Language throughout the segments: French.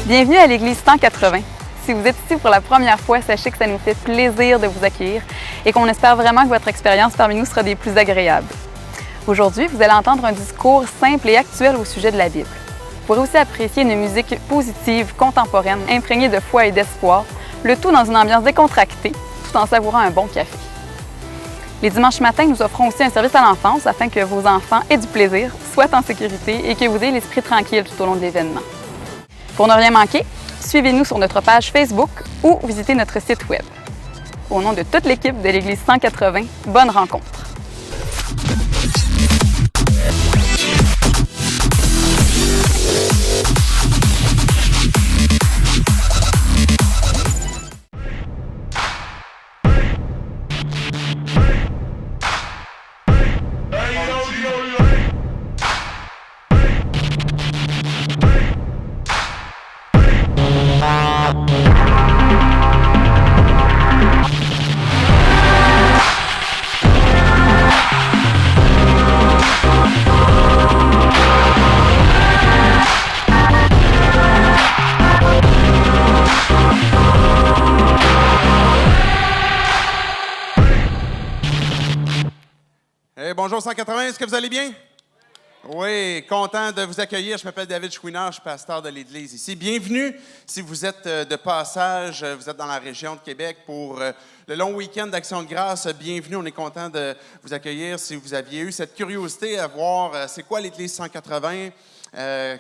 Bienvenue à l'Église 180. Si vous êtes ici pour la première fois, sachez que ça nous fait plaisir de vous accueillir et qu'on espère vraiment que votre expérience parmi nous sera des plus agréables. Aujourd'hui, vous allez entendre un discours simple et actuel au sujet de la Bible. Vous pourrez aussi apprécier une musique positive, contemporaine, imprégnée de foi et d'espoir, le tout dans une ambiance décontractée, tout en savourant un bon café. Les dimanches matins, nous offrons aussi un service à l'enfance afin que vos enfants aient du plaisir, soient en sécurité et que vous ayez l'esprit tranquille tout au long de l'événement. Pour ne rien manquer, suivez-nous sur notre page Facebook ou visitez notre site Web. Au nom de toute l'équipe de l'Église 180, bonne rencontre! Bonjour 180, est-ce que vous allez bien? Oui, content de vous accueillir. Je m'appelle David Chouinard, je suis pasteur de l'Église ici. Bienvenue si vous êtes de passage, vous êtes dans la région de Québec pour le long week-end d'Action de grâce. Bienvenue, on est content de vous accueillir. Si vous aviez eu cette curiosité à voir c'est quoi l'Église 180,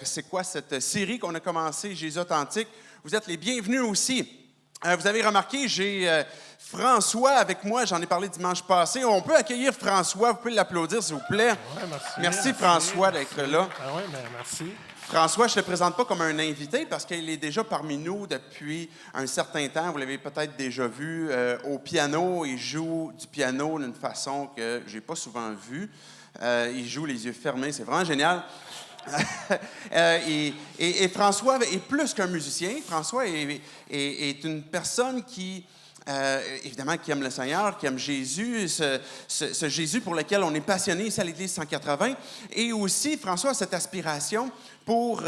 c'est quoi cette série qu'on a commencée, Jésus authentique, vous êtes les bienvenus aussi. Vous avez remarqué, j'ai François avec moi, j'en ai parlé dimanche passé. On peut accueillir François, vous pouvez l'applaudir s'il vous plaît. Ouais, merci François d'être là. Ah oui, bien merci. François, je ne te présente pas comme un invité parce qu'il est déjà parmi nous depuis un certain temps. Vous l'avez peut-être déjà vu au piano. Il joue du piano d'une façon que je n'ai pas souvent vue. Il joue les yeux fermés, c'est vraiment génial. Et François est plus qu'un musicien. François est une personne qui, évidemment, qui aime le Seigneur, qui aime Jésus, ce Jésus pour lequel on est passionné ici à l'Église 180. Et aussi, François a cette aspiration pour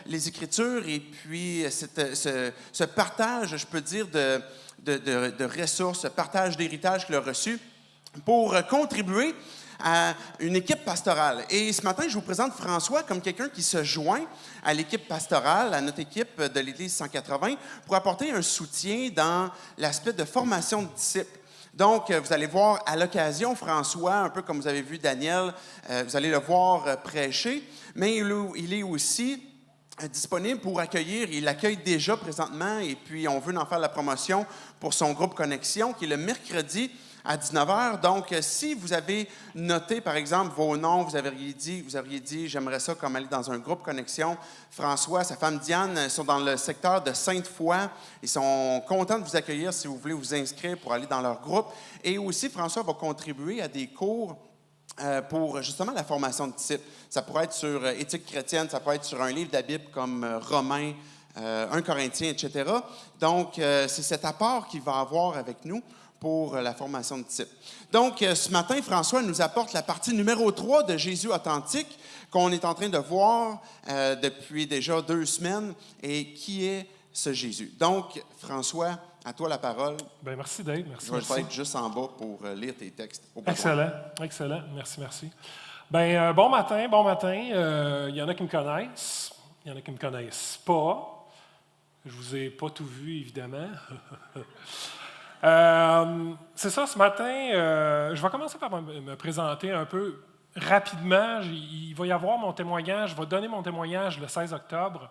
les Écritures et puis ce partage, je peux dire, de ressources, ce partage d'héritage qu'il a reçu pour contribuer à une équipe pastorale. Et ce matin, je vous présente François comme quelqu'un qui se joint à l'équipe pastorale, à notre équipe de l'Église 180, pour apporter un soutien dans l'aspect de formation de disciples. Donc, vous allez voir à l'occasion François, un peu comme vous avez vu Daniel, vous allez le voir prêcher, mais il est aussi disponible pour accueillir, il accueille déjà présentement, et puis on veut en faire la promotion pour son groupe Connexion, qui est le mercredi à 19h. Donc, si vous avez noté, par exemple, vos noms, vous auriez dit, j'aimerais ça comme aller dans un groupe Connexion. François, sa femme Diane sont dans le secteur de Sainte-Foy. Ils sont contents de vous accueillir si vous voulez vous inscrire pour aller dans leur groupe. Et aussi, François va contribuer à des cours pour justement la formation de disciples. Ça pourrait être sur éthique chrétienne, ça pourrait être sur un livre de la Bible comme Romains, 1 Corinthiens, etc. Donc, c'est cet apport qu'il va avoir avec nous pour la formation de disciples. Donc, ce matin, François nous apporte la partie numéro 3 de Jésus authentique qu'on est en train de voir depuis déjà 2 semaines. Et qui est ce Jésus? Donc, François, à toi la parole. Bien, merci Dave, merci. Je vais être juste en bas pour lire tes textes. Excellent, excellent. Merci. Bien, bon matin. Il y en a qui me connaissent, il y en a qui ne me connaissent pas. Je ne vous ai pas tout vu, évidemment. C'est ça, ce matin, je vais commencer par me présenter un peu rapidement. Il va y avoir mon témoignage, je vais donner mon témoignage le 16 octobre.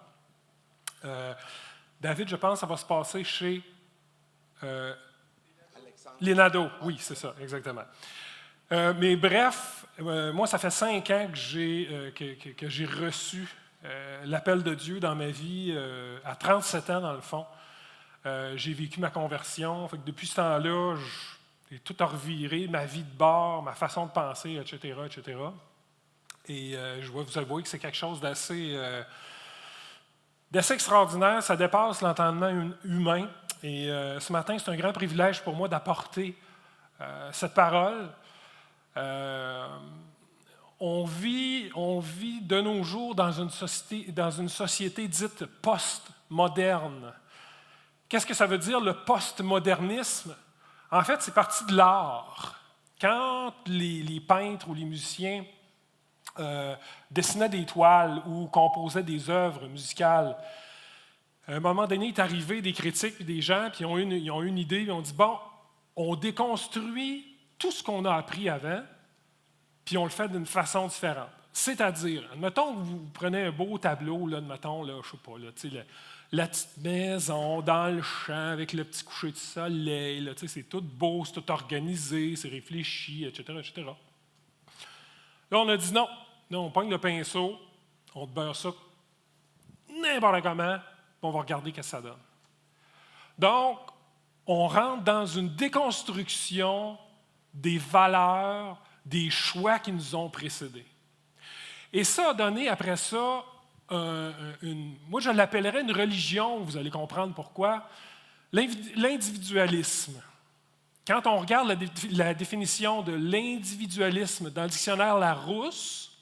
David, je pense que ça va se passer chez Lénado. Oui, c'est ça, exactement. Mais bref, moi, ça fait 5 ans que j'ai reçu l'appel de Dieu dans ma vie, à 37 ans dans le fond. J'ai vécu ma conversion. Fait que depuis ce temps-là, j'ai tout reviré, ma vie de bord, ma façon de penser, etc. Et je dois vous avouer que c'est quelque chose d'assez extraordinaire. Ça dépasse l'entendement humain. Et ce matin, c'est un grand privilège pour moi d'apporter cette parole. on vit de nos jours dans une société dite post-moderne. Qu'est-ce que ça veut dire, le post-modernisme? En fait, c'est parti de l'art. Quand les peintres ou les musiciens dessinaient des toiles ou composaient des œuvres musicales, à un moment donné, il est arrivé des critiques et des gens, puis ils ont eu une idée, ils ont dit, bon, on déconstruit tout ce qu'on a appris avant, puis on le fait d'une façon différente. C'est-à-dire, admettons que vous prenez un beau tableau, là, admettons, là, je sais pas, là, la petite maison dans le champ avec le petit coucher de soleil, là, c'est tout beau, c'est tout organisé, c'est réfléchi, etc., etc. Là, on a dit non, on pogne le pinceau, on te beurre ça n'importe comment, puis on va regarder ce que ça donne. Donc, on rentre dans une déconstruction des valeurs, des choix qui nous ont précédés. Et ça a donné après ça, moi je l'appellerais une religion, vous allez comprendre pourquoi, l'individualisme. Quand on regarde la définition de l'individualisme dans le dictionnaire Larousse,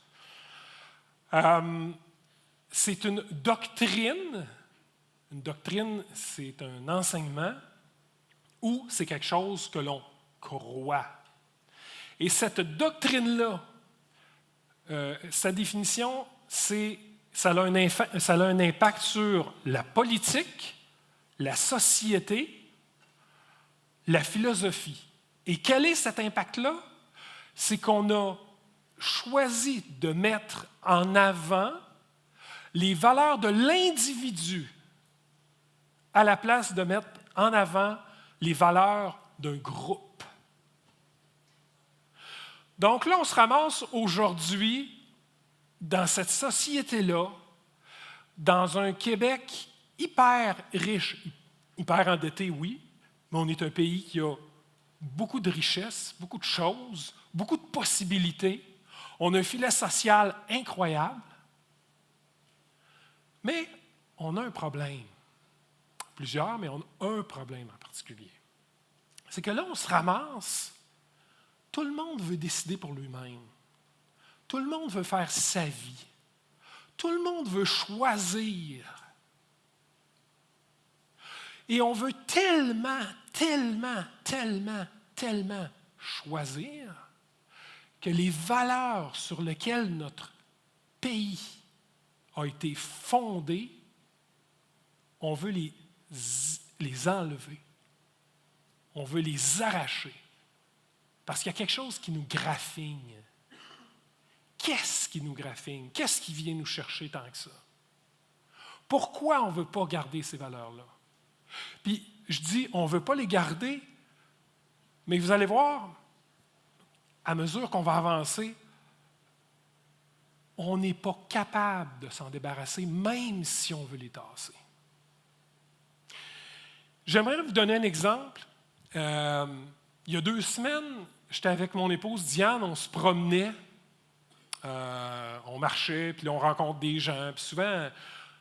c'est une doctrine. Une doctrine, c'est un enseignement ou c'est quelque chose que l'on croit. Et cette doctrine-là, sa définition, ça a un impact sur la politique, la société, la philosophie. Et quel est cet impact-là? C'est qu'on a choisi de mettre en avant les valeurs de l'individu à la place de mettre en avant les valeurs d'un groupe. Donc là, on se ramasse aujourd'hui dans cette société-là, dans un Québec hyper riche, hyper endetté, oui, mais on est un pays qui a beaucoup de richesses, beaucoup de choses, beaucoup de possibilités. On a un filet social incroyable, mais on a un problème. Plusieurs, mais on a un problème en particulier. C'est que là, on se ramasse. Tout le monde veut décider pour lui-même. Tout le monde veut faire sa vie. Tout le monde veut choisir. Et on veut tellement choisir que les valeurs sur lesquelles notre pays a été fondé, on veut les enlever. On veut les arracher. Parce qu'il y a quelque chose qui nous graffigne. Qu'est-ce qui nous graffigne? Qu'est-ce qui vient nous chercher tant que ça? Pourquoi on ne veut pas garder ces valeurs-là? Puis, je dis, on ne veut pas les garder, mais vous allez voir, à mesure qu'on va avancer, on n'est pas capable de s'en débarrasser, même si on veut les tasser. J'aimerais vous donner un exemple. Il y a 2 semaines, j'étais avec mon épouse Diane, on se promenait, on marchait, puis là, on rencontre des gens. Puis souvent,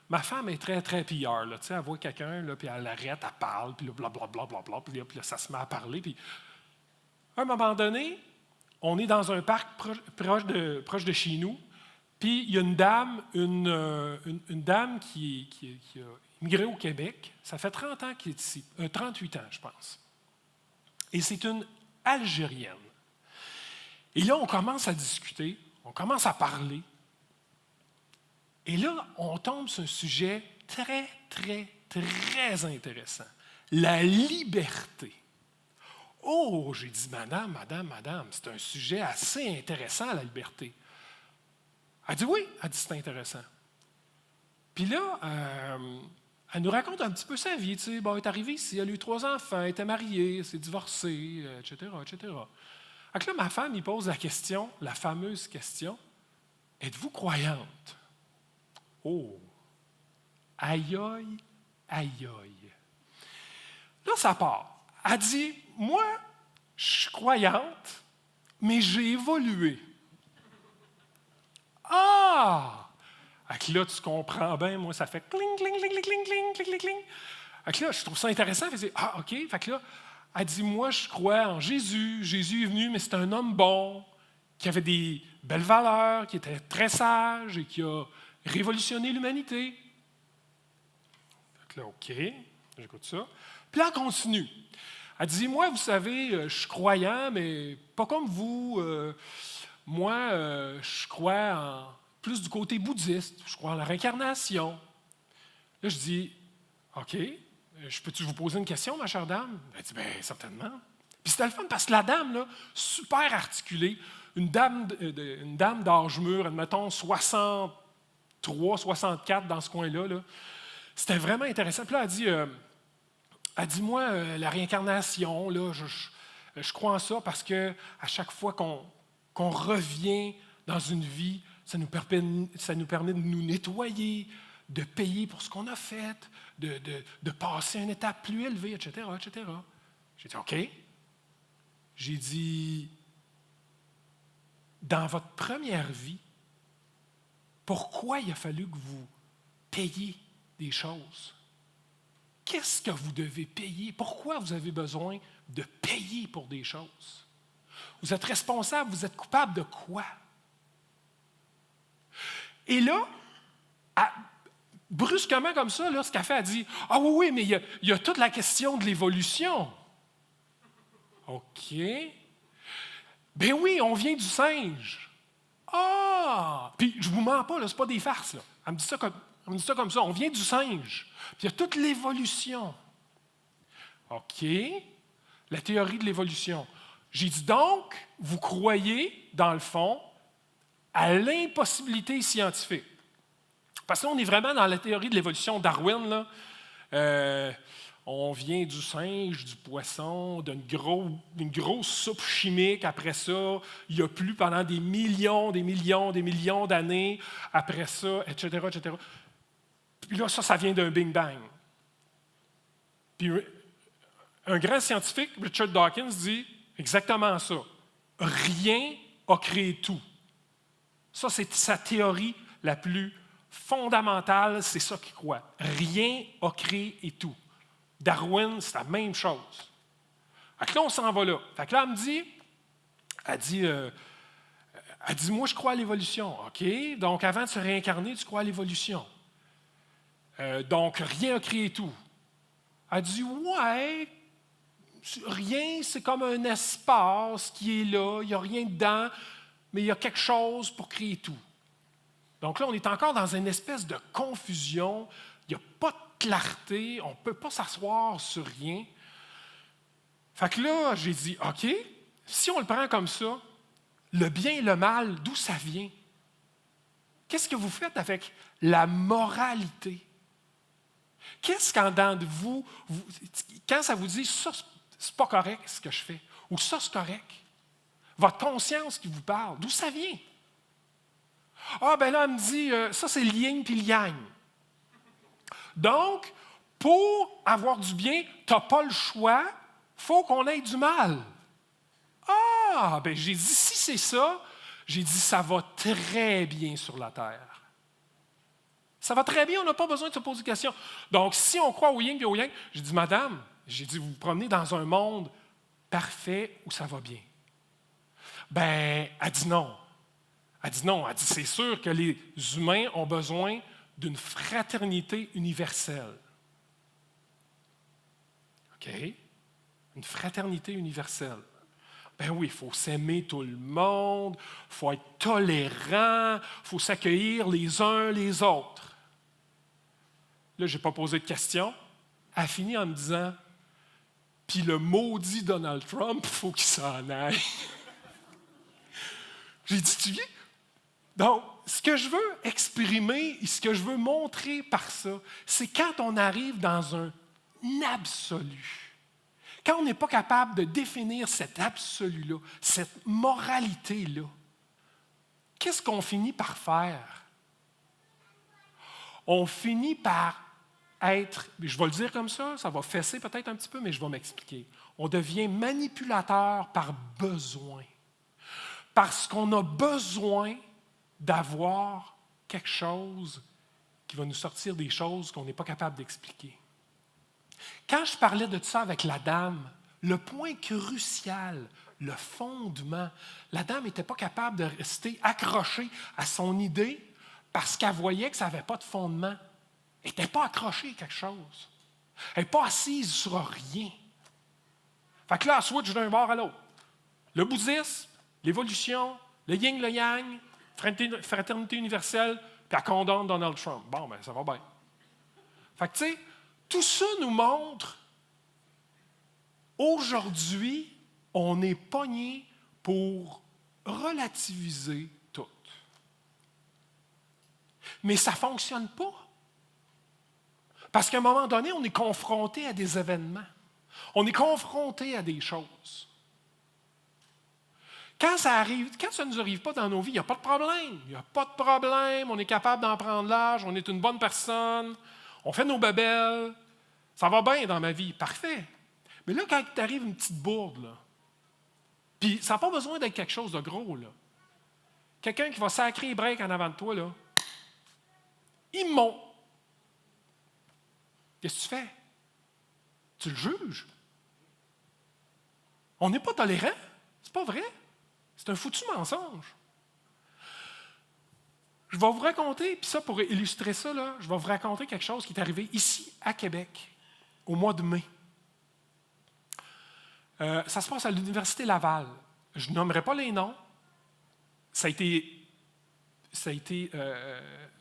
ma femme est très, très PR. Là, elle voit quelqu'un, là, puis elle arrête, elle parle, puis là, blablabla, puis là, ça se met à parler. Puis, à un moment donné, on est dans un parc proche de chez nous, puis il y a une dame qui a immigré au Québec. Ça fait 30 ans qu'elle est ici, 38 ans, je pense. Et c'est une Algérienne. Et là, on commence à discuter, on commence à parler. Et là, on tombe sur un sujet très, très, très intéressant. La liberté. Oh, j'ai dit, madame, c'est un sujet assez intéressant, la liberté. Elle dit, oui, elle dit, c'est intéressant. Puis là, elle nous raconte un petit peu sa vie. Tu sais, bon, elle est arrivée ici, elle a eu 3 enfants, elle était mariée, elle s'est divorcée, etc., etc. Donc là, ma femme, il pose la question, la fameuse question, « Êtes-vous croyante? » Oh! Aïe, aïe, aïe, aïe. Là, ça part. Elle dit, « Moi, je suis croyante, mais j'ai évolué. » Ah! Fait que là, tu comprends bien, moi, ça fait cling, cling, cling, cling, cling, cling, cling, cling. Fait que là, je trouve ça intéressant. Elle dit, ah, OK. Fait que là, elle dit, moi, je crois en Jésus. Jésus est venu, mais c'est un homme bon. qui avait des belles valeurs, qui était très sage et qui a révolutionné l'humanité. Fait que là, OK, j'écoute ça. Puis là, elle continue. Elle dit, moi, vous savez, je suis croyant, mais pas comme vous. Moi, je crois plus du côté bouddhiste. Je crois en la réincarnation. Là, je dis, OK, je peux-tu vous poser une question, ma chère dame? Elle dit, bien, certainement. Puis c'était le fun parce que la dame, là, super articulée, une dame d'âge mûr, admettons 63, 64 dans ce coin-là, là, c'était vraiment intéressant. Puis là, elle dit moi, la réincarnation, là, je crois en ça parce que à chaque fois qu'on revient dans une vie, ça nous permet de nous nettoyer, de payer pour ce qu'on a fait, de passer à une étape plus élevée, etc., etc. J'ai dit, OK. J'ai dit, dans votre première vie, pourquoi il a fallu que vous payiez des choses? Qu'est-ce que vous devez payer? Pourquoi vous avez besoin de payer pour des choses? Vous êtes responsable, vous êtes coupable de quoi? Et là, brusquement comme ça, là, ce qu'elle fait, elle dit, « Ah oui, mais il y a toute la question de l'évolution. » OK. Ben oui, on vient du singe. Ah! Puis je ne vous mens pas, ce n'est pas des farces. Là. Elle me dit ça comme ça. On vient du singe. Puis il y a toute l'évolution. OK. La théorie de l'évolution. J'ai dit donc, vous croyez, dans le fond, à l'impossibilité scientifique. Parce que là, on est vraiment dans la théorie de l'évolution Darwin, là. On vient du singe, du poisson, d'une grosse soupe chimique. Après ça, il n'y a plus pendant des millions d'années. Après ça, etc., etc. Puis là, ça vient d'un Big Bang. Puis un grand scientifique, Richard Dawkins, dit exactement ça. Rien n'a créé tout. Ça, c'est sa théorie la plus fondamentale, c'est ça qu'il croit. Rien n'a créé et tout. Darwin, c'est la même chose. Fait que là, on s'en va là. Fait que là, elle dit, moi, je crois à l'évolution. OK, donc avant de se réincarner, tu crois à l'évolution. Donc, rien n'a créé tout. Elle dit, ouais, rien, c'est comme un espace qui est là, il n'y a rien dedans, mais il y a quelque chose pour créer tout. Donc là, on est encore dans une espèce de confusion, il n'y a pas de clarté, on ne peut pas s'asseoir sur rien. Fait que là, j'ai dit, OK, si on le prend comme ça, le bien et le mal, d'où ça vient? Qu'est-ce que vous faites avec la moralité? Qu'est-ce qu'en dedans de vous, quand ça vous dit, ça, c'est pas correct ce que je fais, ou ça, c'est correct, votre conscience qui vous parle, d'où ça vient? Ah, ben là, elle me dit, ça, c'est le yin puis le yang. Donc, pour avoir du bien, tu n'as pas le choix, il faut qu'on ait du mal. Ah, ben j'ai dit, si c'est ça, j'ai dit, ça va très bien sur la terre. Ça va très bien, on n'a pas besoin de se poser des questions. Donc, si on croit au yin et au yang, j'ai dit, madame, vous vous promenez dans un monde parfait où ça va bien. Ben, elle dit non. Elle dit non, elle dit, c'est sûr que les humains ont besoin d'une fraternité universelle. OK? Une fraternité universelle. Ben oui, il faut s'aimer tout le monde, il faut être tolérant, il faut s'accueillir les uns les autres. Là, je n'ai pas posé de question. Elle a fini en me disant, puis le maudit Donald Trump, il faut qu'il s'en aille. J'ai dit, tu viens? Donc, ce que je veux exprimer et ce que je veux montrer par ça, c'est quand on arrive dans un absolu, quand on n'est pas capable de définir cet absolu-là, cette moralité-là, qu'est-ce qu'on finit par faire? On finit par être, je vais le dire comme ça va fesser peut-être un petit peu, mais je vais m'expliquer. On devient manipulateur par besoin. Parce qu'on a besoin d'avoir quelque chose qui va nous sortir des choses qu'on n'est pas capable d'expliquer. Quand je parlais de ça avec la dame, le point crucial le fondement. La dame n'était pas capable de rester accrochée à son idée parce qu'elle voyait que ça n'avait pas de fondement. Elle n'était pas accrochée à quelque chose. Elle n'est pas assise sur rien. Fait que là, elle switch d'un bord à l'autre. Le bouddhisme, l'évolution, le yin, le yang, fraternité universelle, puis elle condamne Donald Trump. Bon, ben ça va bien. Fait que, tu sais, tout ça nous montre, aujourd'hui, on est pogné pour relativiser tout. Mais ça ne fonctionne pas. Parce qu'à un moment donné, on est confronté à des événements. On est confronté à des choses. Quand ça ne nous arrive pas dans nos vies, il n'y a pas de problème. Il n'y a pas de problème. On est capable d'en prendre l'âge. On est une bonne personne. On fait nos babelles. Ça va bien dans ma vie. Parfait. Mais là, quand t'arrive une petite bourde, là, puis ça n'a pas besoin d'être quelque chose de gros, là. Quelqu'un qui va sacrer les breaks en avant de toi, là, il monte. Qu'est-ce que tu fais? Tu le juges. On n'est pas tolérant. C'est pas vrai. C'est un foutu mensonge. Je vais vous raconter, puis ça, pour illustrer ça, là, je vais vous raconter quelque chose qui est arrivé ici, à Québec, au mois de mai. Ça se passe à l'Université Laval. Je nommerai pas les noms. Ça a été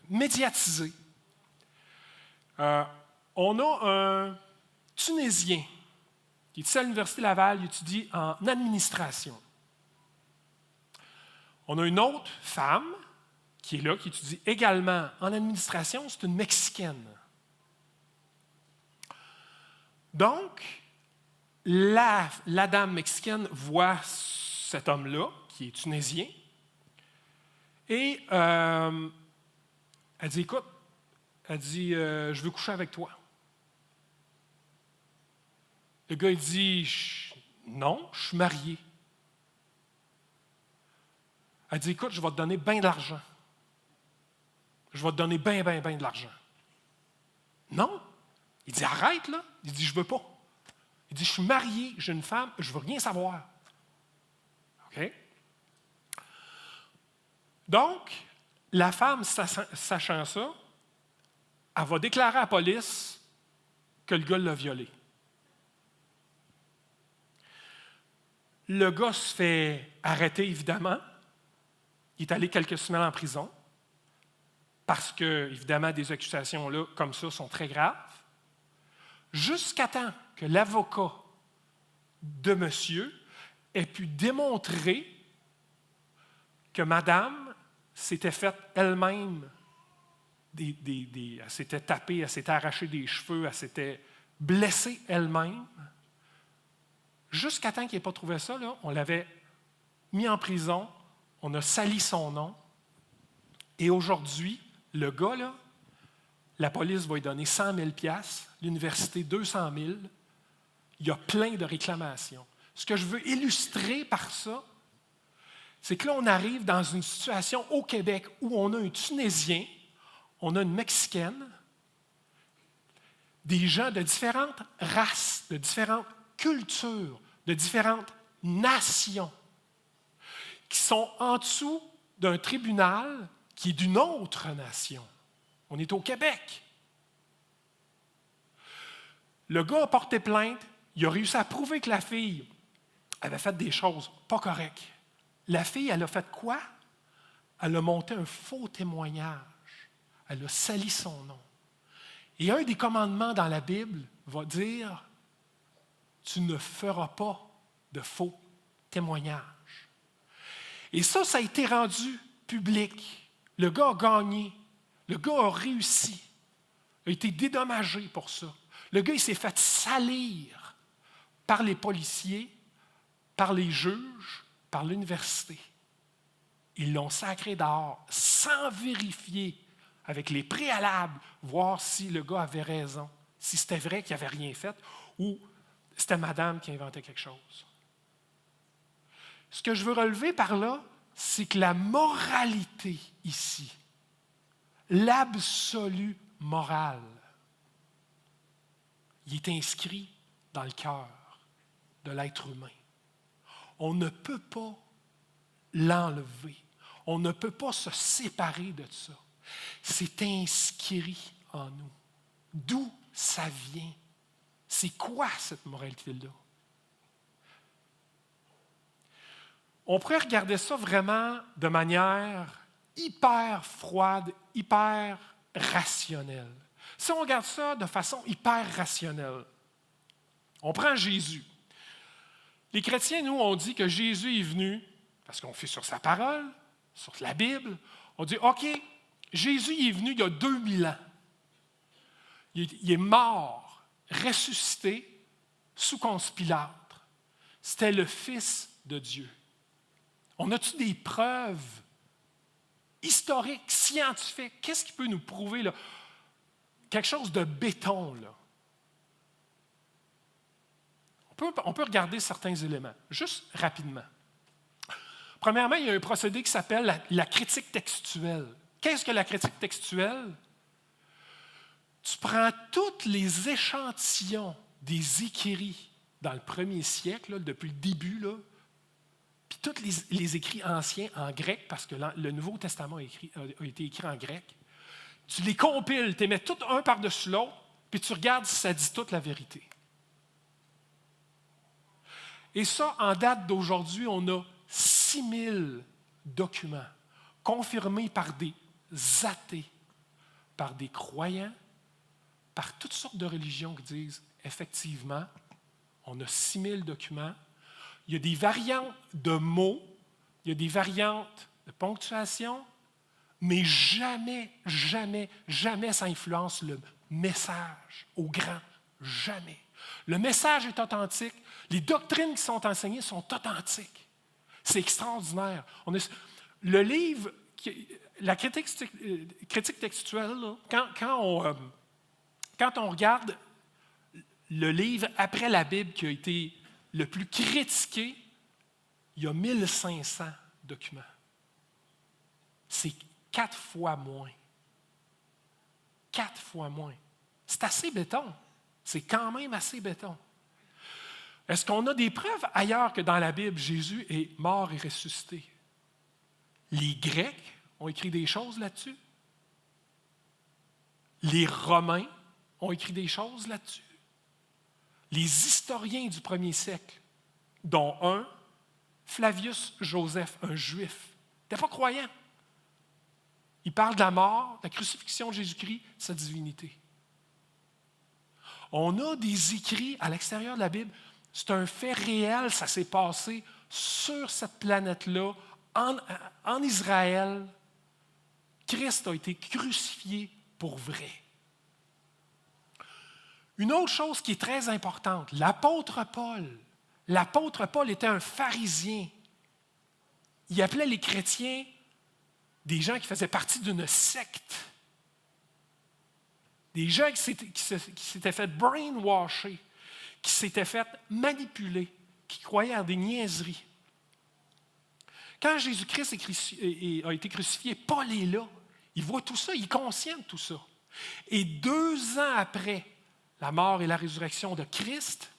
médiatisé. On a un Tunisien qui est ici à l'Université Laval, il étudie en administration. On a une autre femme qui est là, qui étudie également en administration, c'est une Mexicaine. Donc, la dame mexicaine voit cet homme-là, qui est tunisien, et elle dit, écoute, je veux coucher avec toi. Le gars, il dit, non, je suis marié. Elle dit, écoute, je vais te donner bien de l'argent. Je vais te donner bien de l'argent. Non. Il dit, arrête, là. Il dit, je veux pas. Il dit, je suis marié, j'ai une femme, je veux rien savoir. OK? Donc, la femme, sachant ça, elle va déclarer à la police que le gars l'a violée. Le gars se fait arrêter, évidemment. Il est allé quelques semaines en prison parce que, évidemment, des accusations là, comme ça sont très graves. Jusqu'à temps que l'avocat de monsieur ait pu démontrer que madame s'était faite elle-même elle s'était tapée, elle s'était arraché des cheveux, elle s'était blessée elle-même. Jusqu'à temps qu'il n'ait pas trouvé ça, là, on l'avait mis en prison, on a sali son nom. Et aujourd'hui, le gars, là, la police va lui donner 100 000 $, l'université 200 000. Il y a plein de réclamations. Ce que je veux illustrer par ça, c'est que là, on arrive dans une situation au Québec où on a un Tunisien, on a une Mexicaine, des gens de différentes races, de différentes cultures, de différentes nations, qui sont en dessous d'un tribunal qui est d'une autre nation. On est au Québec. Le gars a porté plainte, il a réussi à prouver que la fille avait fait des choses pas correctes. La fille, elle a fait quoi? Elle a monté un faux témoignage. Elle a sali son nom. Et un des commandements dans la Bible va dire, tu ne feras pas de faux témoignages. Et ça a été rendu public. Le gars a gagné. Le gars a réussi. Il a été dédommagé pour ça. Le gars, il s'est fait salir par les policiers, par les juges, par l'université. Ils l'ont sacré dehors sans vérifier avec les préalables, voir si le gars avait raison, si c'était vrai qu'il n'avait rien fait ou c'était madame qui inventait quelque chose. Ce que je veux relever par là, c'est que la moralité ici, l'absolu moral, il est inscrit dans le cœur de l'être humain. on ne peut pas l'enlever. On ne peut pas se séparer de ça. C'est inscrit en nous. D'où ça vient? C'est quoi cette moralité-là? On pourrait regarder ça vraiment de manière hyper froide, hyper rationnelle. Si on regarde ça de façon hyper rationnelle, on prend Jésus. Les chrétiens, nous, on dit que Jésus est venu, parce qu'on fait sur sa parole, sur la Bible, on dit, OK, Jésus est venu il y a 2000 ans. Il est mort, ressuscité, sous Ponce Pilate. C'était le Fils de Dieu. On a-tu des preuves historiques, scientifiques? Qu'est-ce qui peut nous prouver là? Quelque chose de béton, là. On peut regarder certains éléments, juste rapidement. Premièrement, il y a un procédé qui s'appelle la critique textuelle. Qu'est-ce que la critique textuelle? Tu prends tous les échantillons des écrits dans le premier siècle, là, depuis le début, là, puis tous les écrits anciens en grec, parce que le Nouveau Testament a été écrit en grec, tu les compiles, tu les mets tout un par-dessus l'autre, puis tu regardes si ça dit toute la vérité. Et ça, en date d'aujourd'hui, on a 6000 documents confirmés par des athées, par des croyants, par toutes sortes de religions qui disent, effectivement, on a 6000 documents. Il y a des variantes de mots, il y a des variantes de ponctuation, mais jamais, jamais, jamais ça influence le message au grand. Jamais. Le message est authentique. Les doctrines qui sont enseignées sont authentiques. C'est extraordinaire. Le livre, la critique textuelle, là, quand on regarde le livre après la Bible qui a été le plus critiqué, il y a 1500 documents. C'est 4 fois moins. 4 fois moins. C'est assez béton. C'est quand même assez béton. Est-ce qu'on a des preuves ailleurs que dans la Bible, Jésus est mort et ressuscité? Les Grecs ont écrit des choses là-dessus. Les Romains ont écrit des choses là-dessus. Les historiens du premier siècle, dont un, Flavius Joseph, un juif, n'était pas croyant. Il parle de la mort, de la crucifixion de Jésus-Christ, de sa divinité. On a des écrits à l'extérieur de la Bible. C'est un fait réel, ça s'est passé sur cette planète-là, en Israël. Christ a été crucifié pour vrai. Une autre chose qui est très importante, l'apôtre Paul était un pharisien. Il appelait les chrétiens des gens qui faisaient partie d'une secte. Des gens qui s'étaient fait brainwasher, qui s'étaient fait manipuler, qui croyaient en des niaiseries. Quand Jésus-Christ a été crucifié, Paul est là. Il voit tout ça, il est conscient de tout ça. Et 2 ans après la mort et la résurrection de Christ,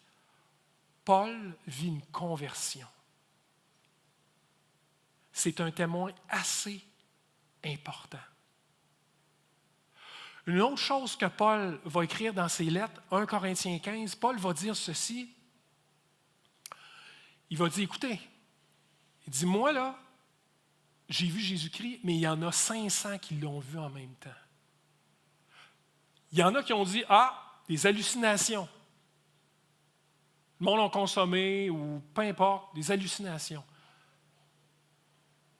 Paul vit une conversion. C'est un témoin assez important. Une autre chose que Paul va écrire dans ses lettres, 1 Corinthiens 15, Paul va dire ceci. Il va dire, écoutez, il dit, moi là, j'ai vu Jésus-Christ, mais il y en a 500 qui l'ont vu en même temps. Il y en a qui ont dit, des hallucinations. Le monde l'a consommé ou peu importe, des hallucinations.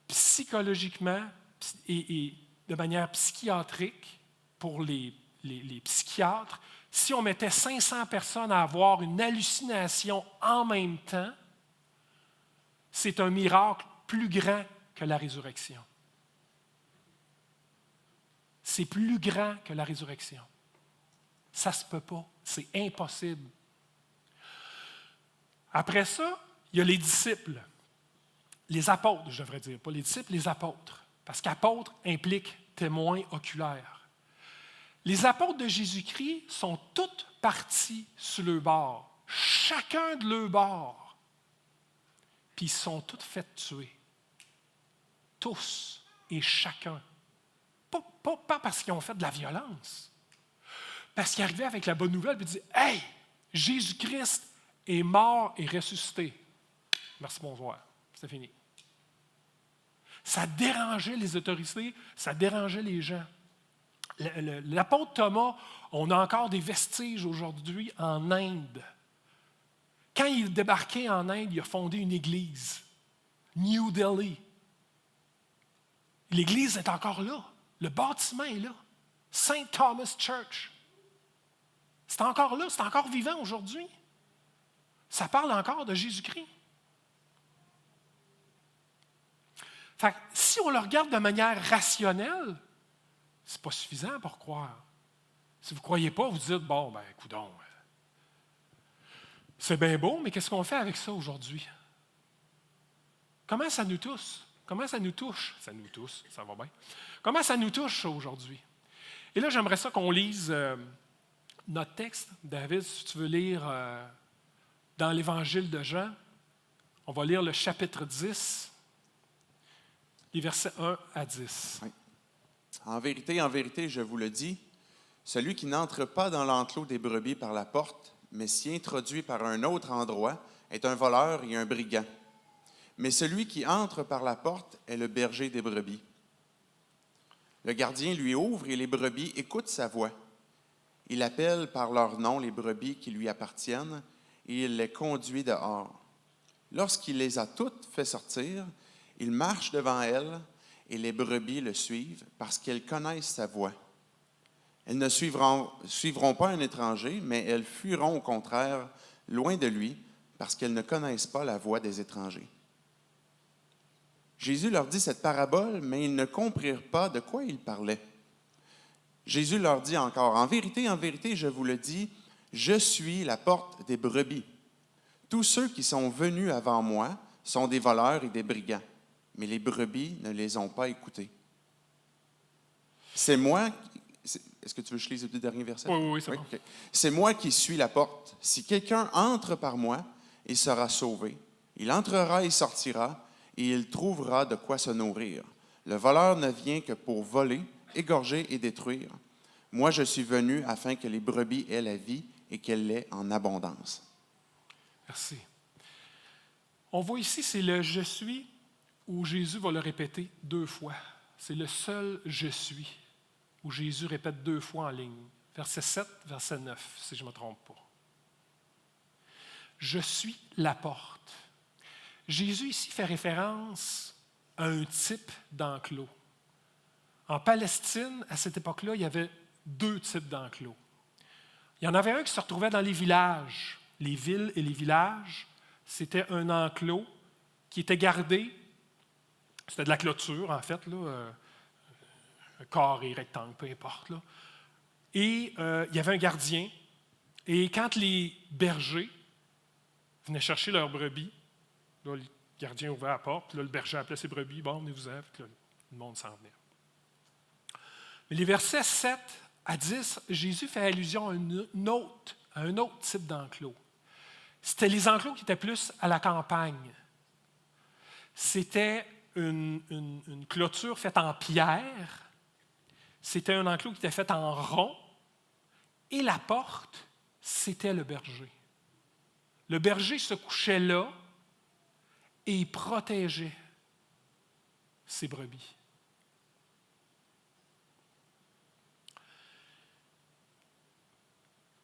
Psychologiquement et de manière psychiatrique, pour les psychiatres, si on mettait 500 personnes à avoir une hallucination en même temps, c'est un miracle plus grand que la résurrection. C'est plus grand que la résurrection. Ça ne se peut pas. C'est impossible. Après ça, il y a les disciples. Les apôtres, je devrais dire. Pas les disciples, les apôtres. Parce qu'apôtre implique témoin oculaire. Les apôtres de Jésus-Christ sont tous partis sur leur bord. Chacun de leur bord. puis ils se sont tous fait tuer. Tous et chacun. Pas parce qu'ils ont fait de la violence. Parce qu'ils arrivaient avec la bonne nouvelle et disaient « Hey, Jésus-Christ est mort et ressuscité. » Merci, bonsoir. C'est fini. Ça dérangeait les autorités, ça dérangeait les gens. L'apôtre Thomas, on a encore des vestiges aujourd'hui en Inde. Quand il débarquait en Inde, il a fondé une église, New Delhi. L'église est encore là. Le bâtiment est là. Saint Thomas Church. C'est encore là, c'est encore vivant aujourd'hui. Ça parle encore de Jésus-Christ. Fait que, si on le regarde de manière rationnelle, c'est pas suffisant pour croire. Si vous ne croyez pas, vous dites, bon, ben, coudonc, c'est bien beau, mais qu'est-ce qu'on fait avec ça aujourd'hui? Comment ça nous touche? Comment ça nous touche? Ça nous touche, ça va bien. Comment ça nous touche, ça, aujourd'hui? Et là, j'aimerais ça qu'on lise notre texte. David, si tu veux lire dans l'Évangile de Jean, on va lire le chapitre 10, les versets 1 à 10. Oui. En vérité, je vous le dis, celui qui n'entre pas dans l'enclos des brebis par la porte, mais s'y introduit par un autre endroit, est un voleur et un brigand. Mais celui qui entre par la porte est le berger des brebis. Le gardien lui ouvre et les brebis écoutent sa voix. Il appelle par leur nom les brebis qui lui appartiennent et il les conduit dehors. Lorsqu'il les a toutes fait sortir, il marche devant elles et les brebis le suivent parce qu'elles connaissent sa voix. Elles ne suivront pas un étranger, mais elles fuiront au contraire loin de lui parce qu'elles ne connaissent pas la voix des étrangers. Jésus leur dit cette parabole, mais ils ne comprirent pas de quoi il parlait. Jésus leur dit encore, en vérité, je vous le dis, je suis la porte des brebis. Tous ceux qui sont venus avant moi sont des voleurs et des brigands, mais les brebis ne les ont pas écoutés. C'est moi... Est-ce que tu veux que je lise le deux derniers versets? Oui, c'est bon. Okay. C'est moi qui suis la porte. Si quelqu'un entre par moi, il sera sauvé. Il entrera et sortira, et il trouvera de quoi se nourrir. Le voleur ne vient que pour voler, égorger et détruire. Moi, je suis venu afin que les brebis aient la vie et qu'elle l'ait en abondance. Merci. On voit ici, c'est le « je suis » où Jésus va le répéter 2 fois. C'est le seul « je suis » où Jésus répète 2 fois en ligne. Verset 7, verset 9, si je ne me trompe pas. « Je suis la porte ». Jésus ici fait référence à un type d'enclos. En Palestine, à cette époque-là, il y avait 2 types d'enclos. Il y en avait un qui se retrouvait dans les villages. Les villes et les villages, c'était un enclos qui était gardé, c'était de la clôture en fait, là, un carré, rectangle, peu importe. Là. Et il y avait un gardien. Et quand les bergers venaient chercher leurs brebis, là, le gardien ouvrait la porte, puis là, le berger appelait ses brebis, bon, venez-vous-en, puis là, le monde s'en venait. Mais les versets 7 à 10, Jésus fait allusion à un autre type d'enclos. C'était les enclos qui étaient plus à la campagne. C'était une clôture faite en pierre. C'était un enclos qui était fait en rond. Et la porte, c'était le berger. Le berger se couchait là et il protégeait ses brebis.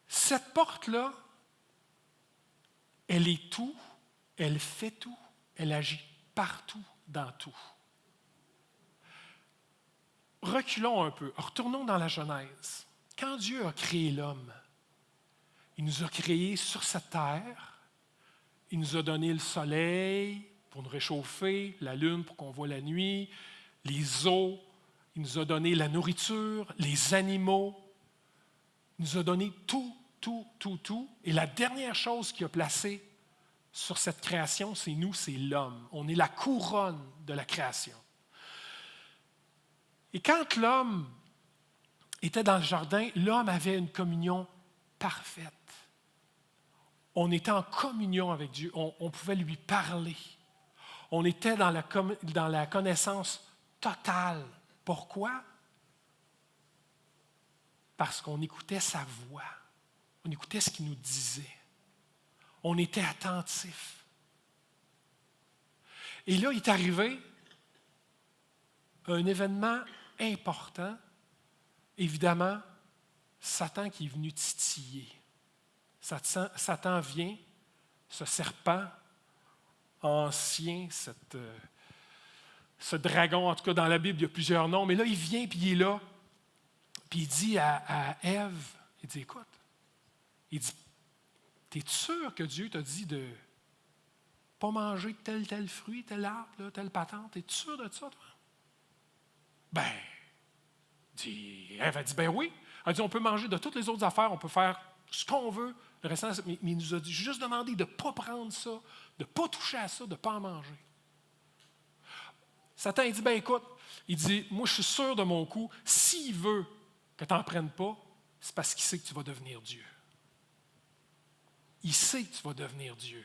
Cette porte-là, elle est tout, elle fait tout, elle agit partout dans tout. Reculons un peu, retournons dans la Genèse. Quand Dieu a créé l'homme, il nous a créés sur cette terre, il nous a donné le soleil pour nous réchauffer, la lune pour qu'on voit la nuit, les eaux, il nous a donné la nourriture, les animaux, il nous a donné tout. Et la dernière chose qu'il a placée sur cette création, c'est nous, c'est l'homme. On est la couronne de la création. Et quand l'homme était dans le jardin, l'homme avait une communion parfaite. On était en communion avec Dieu. On pouvait lui parler. On était dans la connaissance totale. Pourquoi? Parce qu'on écoutait sa voix. On écoutait ce qu'il nous disait. On était attentifs. Et là, il est arrivé un événement important. Évidemment, Satan qui est venu titiller. Satan vient, ce serpent ancien, ce dragon, en tout cas dans la Bible, il y a plusieurs noms, mais là, il vient, puis il est là, puis il dit à Ève, il dit, écoute, il dit, t'es sûr que Dieu t'a dit de ne pas manger tel fruit, tel arbre, là, telle patente? Es-tu sûr de ça, toi? Ben, Ève a dit, ben oui. Elle a dit, on peut manger de toutes les autres affaires, on peut faire ce qu'on veut. Le restant, mais il nous a dit juste demandé de ne pas prendre ça, de ne pas toucher à ça, de ne pas en manger. Satan, il dit, ben écoute, il dit, moi je suis sûr de mon coup, s'il veut que tu n'en prennes pas, c'est parce qu'il sait que tu vas devenir Dieu. Il sait que tu vas devenir Dieu.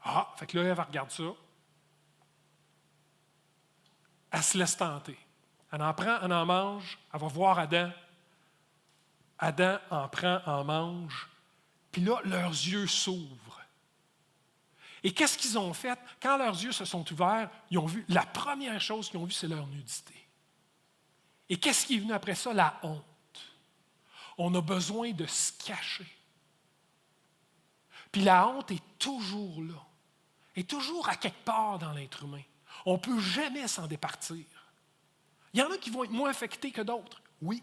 Ah, fait que là, Ève regarde ça. Elle se laisse tenter. Elle en prend, elle en mange, elle va voir Adam. Adam en prend, en mange. Puis là, leurs yeux s'ouvrent. Et qu'est-ce qu'ils ont fait? Quand leurs yeux se sont ouverts, ils ont vu, la première chose qu'ils ont vue, c'est leur nudité. Et qu'est-ce qui est venu après ça? La honte. On a besoin de se cacher. Puis la honte est toujours là. Est toujours à quelque part dans l'être humain. On ne peut jamais s'en départir. Il y en a qui vont être moins affectés que d'autres, oui.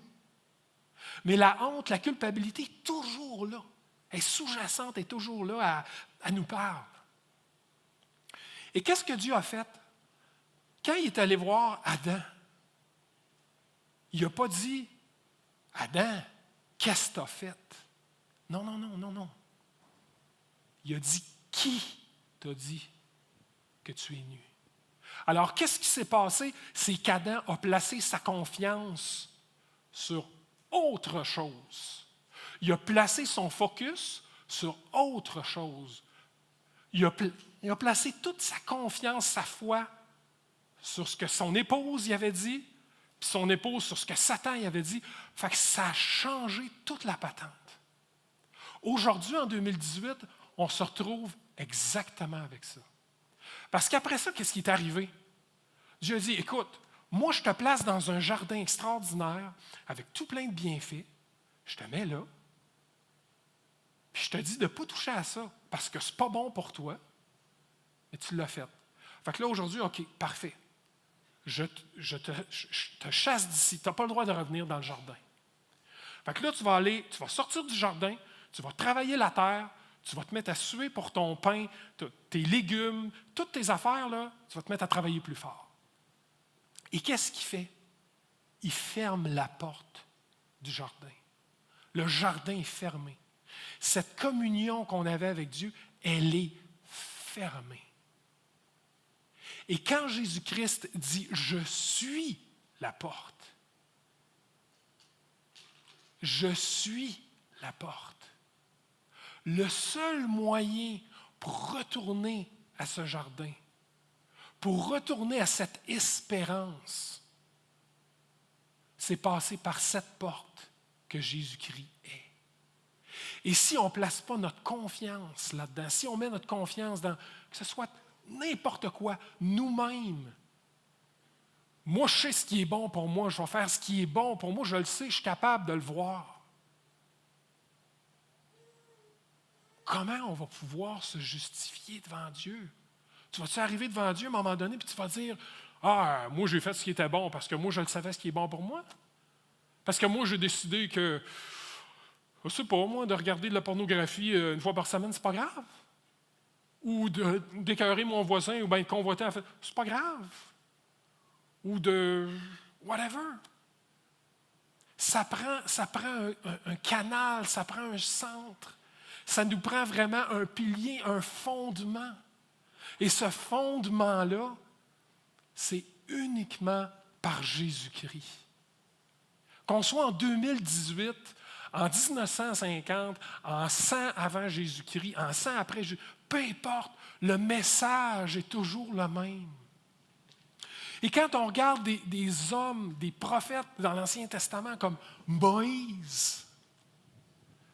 Mais la honte, la culpabilité est toujours là. Elle est sous-jacente, elle est toujours là, elle nous parle. Et qu'est-ce que Dieu a fait? Quand il est allé voir Adam, il n'a pas dit « Adam, qu'est-ce que tu as fait? » Non. Il a dit « Qui t'a dit que tu es nu? » Alors, qu'est-ce qui s'est passé? C'est qu'Adam a placé sa confiance sur autre chose. Il a placé son focus sur autre chose. Il a placé toute sa confiance, sa foi sur ce que son épouse y avait dit, puis son épouse sur ce que Satan y avait dit. Fait que ça a changé toute la patente. Aujourd'hui, en 2018, on se retrouve exactement avec ça. Parce qu'après ça, qu'est-ce qui est arrivé? Dieu a dit, écoute, moi je te place dans un jardin extraordinaire avec tout plein de bienfaits. Je te mets là. Puis je te dis de ne pas toucher à ça parce que ce n'est pas bon pour toi. Mais tu l'as fait. Fait que là, aujourd'hui, OK, parfait. Je te chasse d'ici. Tu n'as pas le droit de revenir dans le jardin. Fait que là, tu vas sortir du jardin, tu vas travailler la terre, tu vas te mettre à suer pour ton pain, tes légumes, toutes tes affaires, là, tu vas te mettre à travailler plus fort. Et qu'est-ce qu'il fait? Il ferme la porte du jardin. Le jardin est fermé. Cette communion qu'on avait avec Dieu, elle est fermée. Et quand Jésus-Christ dit « Je suis la porte », je suis la porte. Le seul moyen pour retourner à ce jardin, pour retourner à cette espérance, c'est passer par cette porte que Jésus-Christ est. Et si on ne place pas notre confiance là-dedans, si on met notre confiance dans que ce soit n'importe quoi, nous-mêmes, moi je sais ce qui est bon pour moi, je vais faire ce qui est bon pour moi, je le sais, je suis capable de le voir. Comment on va pouvoir se justifier devant Dieu? Tu vas-tu arriver devant Dieu à un moment donné puis tu vas dire « Ah, moi j'ai fait ce qui était bon parce que moi je le savais ce qui est bon pour moi. Parce que moi j'ai décidé que, je ne sais pas, moi, de regarder de la pornographie une fois par semaine, c'est pas grave. Ou d'écœurer mon voisin ou bien de convoiter en fait, c'est pas grave. Ou de whatever. Ça prend un canal, ça prend un centre. Ça nous prend vraiment un pilier, un fondement. Et ce fondement-là, c'est uniquement par Jésus-Christ. Qu'on soit en 2018, en 1950, en 100 avant Jésus-Christ, en 100 après Jésus, peu importe, le message est toujours le même. Et quand on regarde des hommes, des prophètes dans l'Ancien Testament comme Moïse,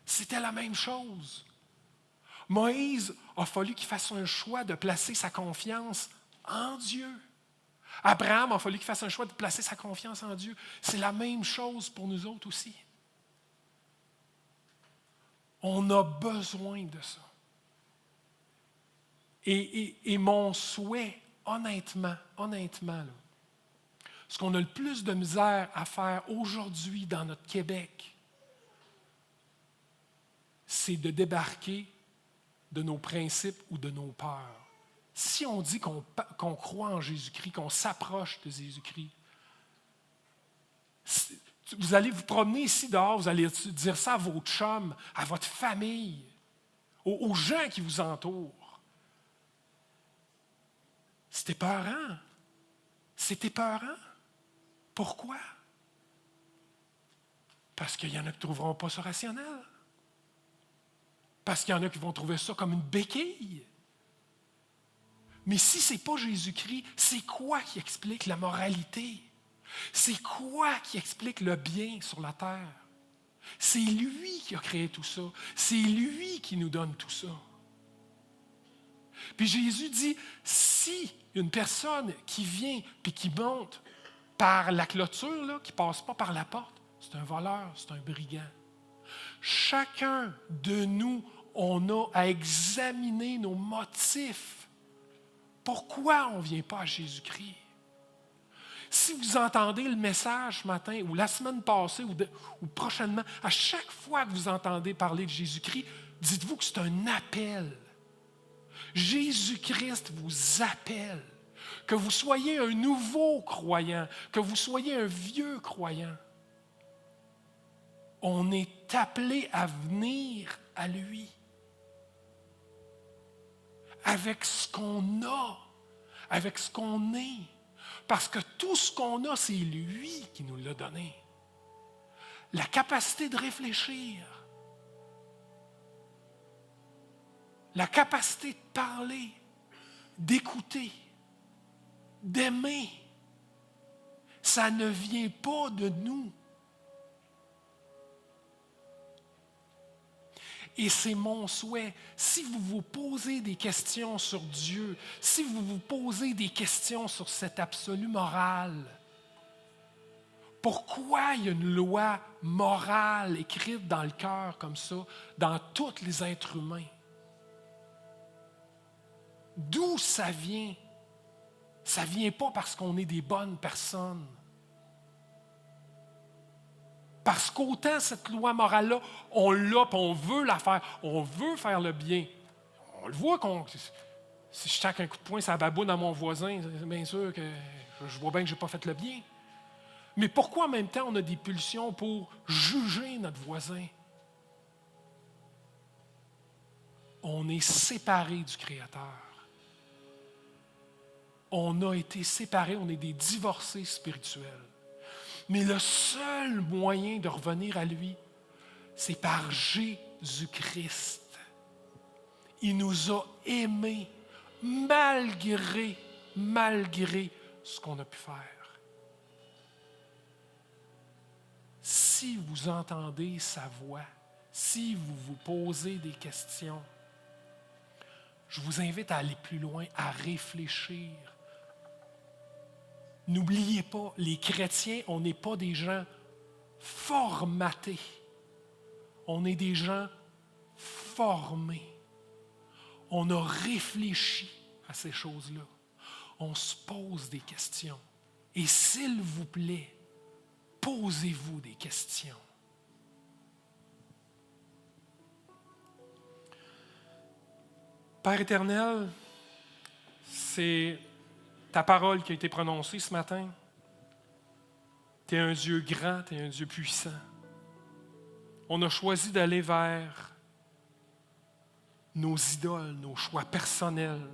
c'était la même chose. Moïse a fallu qu'il fasse un choix de placer sa confiance en Dieu. Abraham a fallu qu'il fasse un choix de placer sa confiance en Dieu. C'est la même chose pour nous autres aussi. On a besoin de ça. Et mon souhait, honnêtement, là, ce qu'on a le plus de misère à faire aujourd'hui dans notre Québec, c'est de débarquer de nos principes ou de nos peurs. Si on dit qu'on croit en Jésus-Christ, qu'on s'approche de Jésus-Christ, vous allez vous promener ici dehors, vous allez dire ça à votre chum, à votre famille, aux gens qui vous entourent. C'est épeurant. C'est épeurant. Pourquoi? Parce qu'il y en a qui ne trouveront pas ça rationnel. Parce qu'il y en a qui vont trouver ça comme une béquille. Mais si ce n'est pas Jésus-Christ, c'est quoi qui explique la moralité? C'est quoi qui explique le bien sur la terre? C'est lui qui a créé tout ça. C'est lui qui nous donne tout ça. Puis Jésus dit, si une personne qui vient puis qui monte par la clôture, là, qui ne passe pas par la porte, c'est un voleur, c'est un brigand. Chacun de nous, on a à examiner nos motifs. Pourquoi on ne vient pas à Jésus-Christ? Si vous entendez le message ce matin, ou la semaine passée, ou prochainement, à chaque fois que vous entendez parler de Jésus-Christ, dites-vous que c'est un appel. Jésus-Christ vous appelle. Que vous soyez un nouveau croyant, que vous soyez un vieux croyant. On est appelé à venir à lui. Avec ce qu'on a, avec ce qu'on est. Parce que tout ce qu'on a, c'est lui qui nous l'a donné. La capacité de réfléchir, la capacité de parler, d'écouter, d'aimer, ça ne vient pas de nous. Et c'est mon souhait. Si vous vous posez des questions sur Dieu, si vous vous posez des questions sur cet absolu moral, pourquoi il y a une loi morale écrite dans le cœur comme ça, dans tous les êtres humains? D'où ça vient? Ça ne vient pas parce qu'on est des bonnes personnes. Parce qu'autant cette loi morale-là, on l'a, puis on veut la faire, on veut faire le bien. On le voit si je taque un coup de poing sur la baboune à mon voisin, c'est bien sûr que je vois bien que je n'ai pas fait le bien. Mais pourquoi en même temps on a des pulsions pour juger notre voisin? On est séparés du Créateur. On a été séparés, on est des divorcés spirituels. Mais le seul moyen de revenir à lui, c'est par Jésus-Christ. Il nous a aimés malgré ce qu'on a pu faire. Si vous entendez sa voix, si vous vous posez des questions, je vous invite à aller plus loin, à réfléchir. N'oubliez pas, les chrétiens, on n'est pas des gens formatés. On est des gens formés. On a réfléchi à ces choses-là. On se pose des questions. Et s'il vous plaît, posez-vous des questions. Père éternel, c'est ta parole qui a été prononcée ce matin. Tu es un Dieu grand, tu es un Dieu puissant. On a choisi d'aller vers nos idoles, nos choix personnels.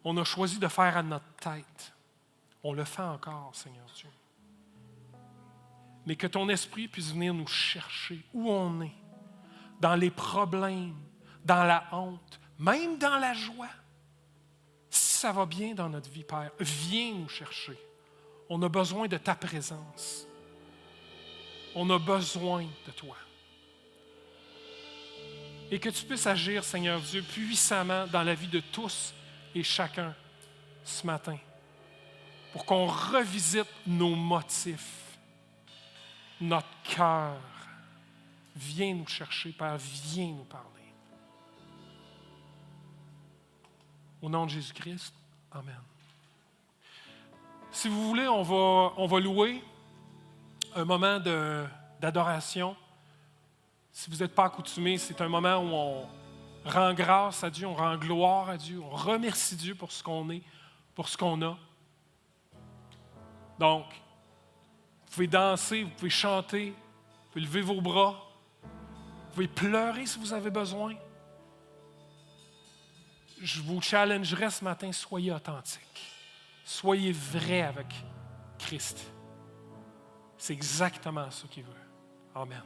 On a choisi de faire à notre tête. On le fait encore, Seigneur Dieu. mais que ton esprit puisse venir nous chercher où on est, dans les problèmes, dans la honte, même dans la joie. Si ça va bien dans notre vie, Père, viens nous chercher. On a besoin de ta présence. On a besoin de toi. Et que tu puisses agir, Seigneur Dieu, puissamment dans la vie de tous et chacun ce matin, pour qu'on revisite nos motifs, notre cœur. Viens nous chercher, Père, viens nous parler. Au nom de Jésus-Christ, amen. Si vous voulez, on va louer un moment d'adoration. Si vous n'êtes pas accoutumés, c'est un moment où on rend grâce à Dieu, on rend gloire à Dieu, on remercie Dieu pour ce qu'on est, pour ce qu'on a. Donc, vous pouvez danser, vous pouvez chanter, vous pouvez lever vos bras, vous pouvez pleurer si vous avez besoin. Je vous challengerai ce matin, soyez authentiques. Soyez vrais avec Christ. C'est exactement ce qu'il veut. Amen.